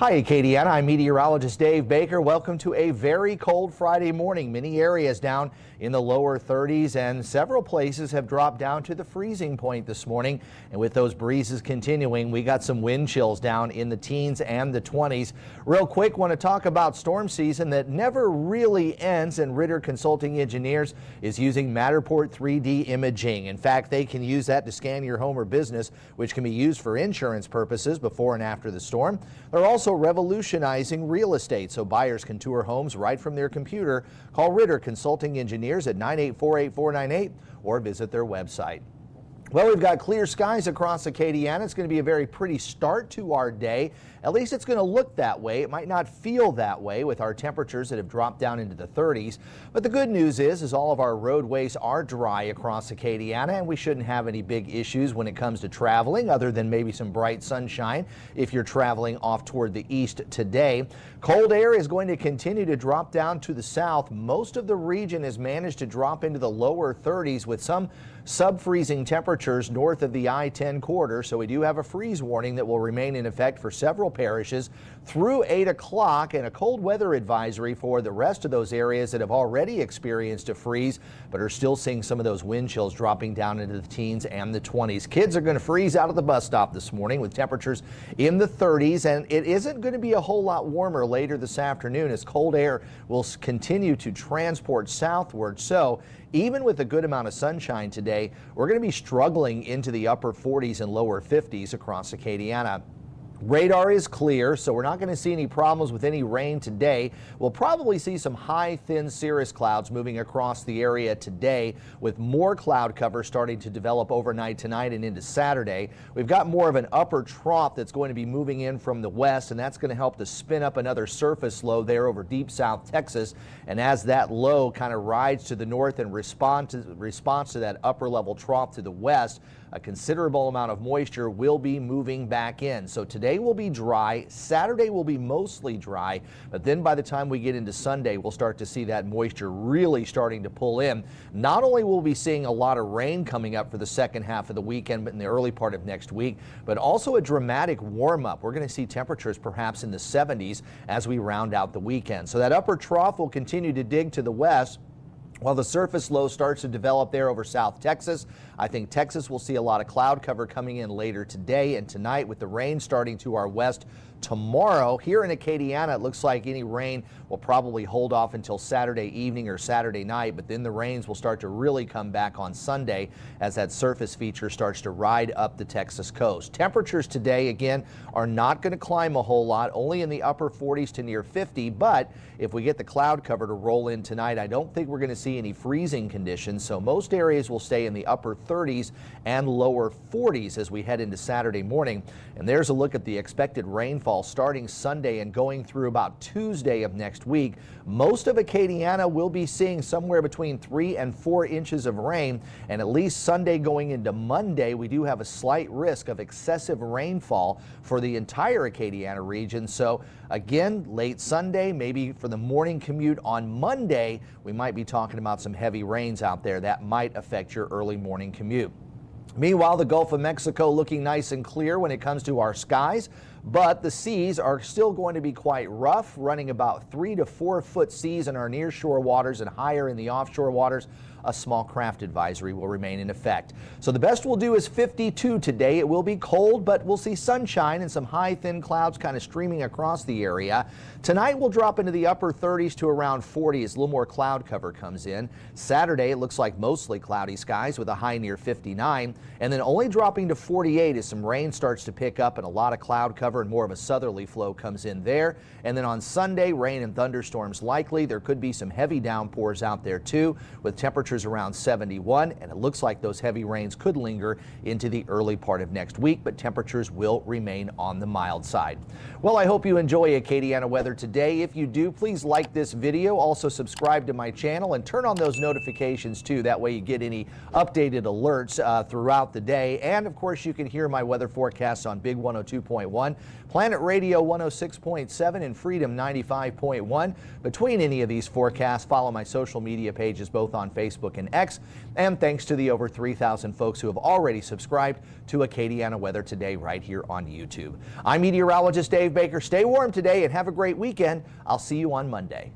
Hi, Acadiana. I'm meteorologist Dave Baker. Welcome to a very cold Friday morning. Many areas down in the lower 30s and several places have dropped down to the freezing point this morning. And with those breezes continuing, we got some wind chills down in the teens and the 20s. Real quick, want to talk about storm season that never really ends, and Ritter Consulting Engineers is using Matterport 3D imaging. In fact, they can use that to scan your home or business, which can be used for insurance purposes before and after the storm. They're also revolutionizing real estate so buyers can tour homes right from their computer. Call Ritter Consulting Engineers at 984-8498 or visit their website. Well, we've got clear skies across Acadiana. It's going to be a very pretty start to our day. At least it's going to look that way. It might not feel that way with our temperatures that have dropped down into the 30s. But the good news is all of our roadways are dry across Acadiana, and we shouldn't have any big issues when it comes to traveling, other than maybe some bright sunshine if you're traveling off toward the east today. Cold air is going to continue to drop down to the south. Most of the region has managed to drop into the lower 30s with some sub-freezing temperatures north of the I-10 corridor, so we do have a freeze warning that will remain in effect for several parishes through 8 o'clock, and a cold weather advisory for the rest of those areas that have already experienced a freeze but are still seeing some of those wind chills dropping down into the teens and the 20s. Kids are going to freeze out at the bus stop this morning with temperatures in the 30s, and it isn't going to be a whole lot warmer later this afternoon as cold air will continue to transport southward. So even with a good amount of sunshine today, we're going to be struggling into the upper 40s and lower 50s across Acadiana. Radar is clear, so we're not going to see any problems with any rain today. We'll probably see some high, thin cirrus clouds moving across the area today, with more cloud cover starting to develop overnight tonight and into Saturday. We've got more of an upper trough that's going to be moving in from the west, and that's going to help to spin up another surface low there over deep south Texas. And as that low kind of rides to the north and responds to that upper level trough to the west, a considerable amount of moisture will be moving back in. So today will be dry. Saturday will be mostly dry, but then by the time we get into Sunday, we'll start to see that moisture really starting to pull in. Not only will we be seeing a lot of rain coming up for the second half of the weekend, but in the early part of next week, but also a dramatic warm up. We're going to see temperatures perhaps in the 70s as we round out the weekend. So that upper trough will continue to dig to the west, while the surface low starts to develop there over South Texas. I think Texas will see a lot of cloud cover coming in later today and tonight, with the rain starting to our west tomorrow. Here in Acadiana, it looks like any rain will probably hold off until Saturday evening or Saturday night, but then the rains will start to really come back on Sunday as that surface feature starts to ride up the Texas coast. Temperatures today, again, are not going to climb a whole lot, only in the upper 40s to near 50, but if we get the cloud cover to roll in tonight, I don't think we're going to see any freezing conditions, so most areas will stay in the upper 30s and lower 40s as we head into Saturday morning. And there's a look at the expected rainfall starting Sunday and going through about Tuesday of next week. Most of Acadiana will be seeing somewhere between 3 and 4 inches of rain, and at least Sunday going into Monday, we do have a slight risk of excessive rainfall for the entire Acadiana region. So again, late Sunday, maybe for the morning commute on Monday, we might be talking about some heavy rains out there that might affect your early morning commute. Meanwhile, the Gulf of Mexico looking nice and clear when it comes to our skies, but the seas are still going to be quite rough, running about 3 to 4 foot seas in our nearshore waters and higher in the offshore waters. A small craft advisory will remain in effect. So the best we'll do is 52 today. It will be cold, but we'll see sunshine and some high, thin clouds kind of streaming across the area. Tonight we'll drop into the upper 30s to around 40 as a little more cloud cover comes in. Saturday, it looks like mostly cloudy skies with a high near 59, and then only dropping to 48 as some rain starts to pick up and a lot of cloud cover and more of a southerly flow comes in there. And then on Sunday, rain and thunderstorms likely. There could be some heavy downpours out there too, with temperatures around 71, and it looks like those heavy rains could linger into the early part of next week, but temperatures will remain on the mild side. Well, I hope you enjoy Acadiana weather today. If you do, please like this video, also subscribe to my channel, and turn on those notifications too. That way you get any updated alerts throughout the day. And of course, you can hear my weather forecasts on Big 102.1, Planet Radio 106.7, and Freedom 95.1. Between any of these forecasts, follow my social media pages both on Facebook Facebook and X. And thanks to the over 3,000 folks who have already subscribed to Acadiana Weather Today right here on YouTube. I'm meteorologist Dave Baker. Stay warm today and have a great weekend. I'll see you on Monday.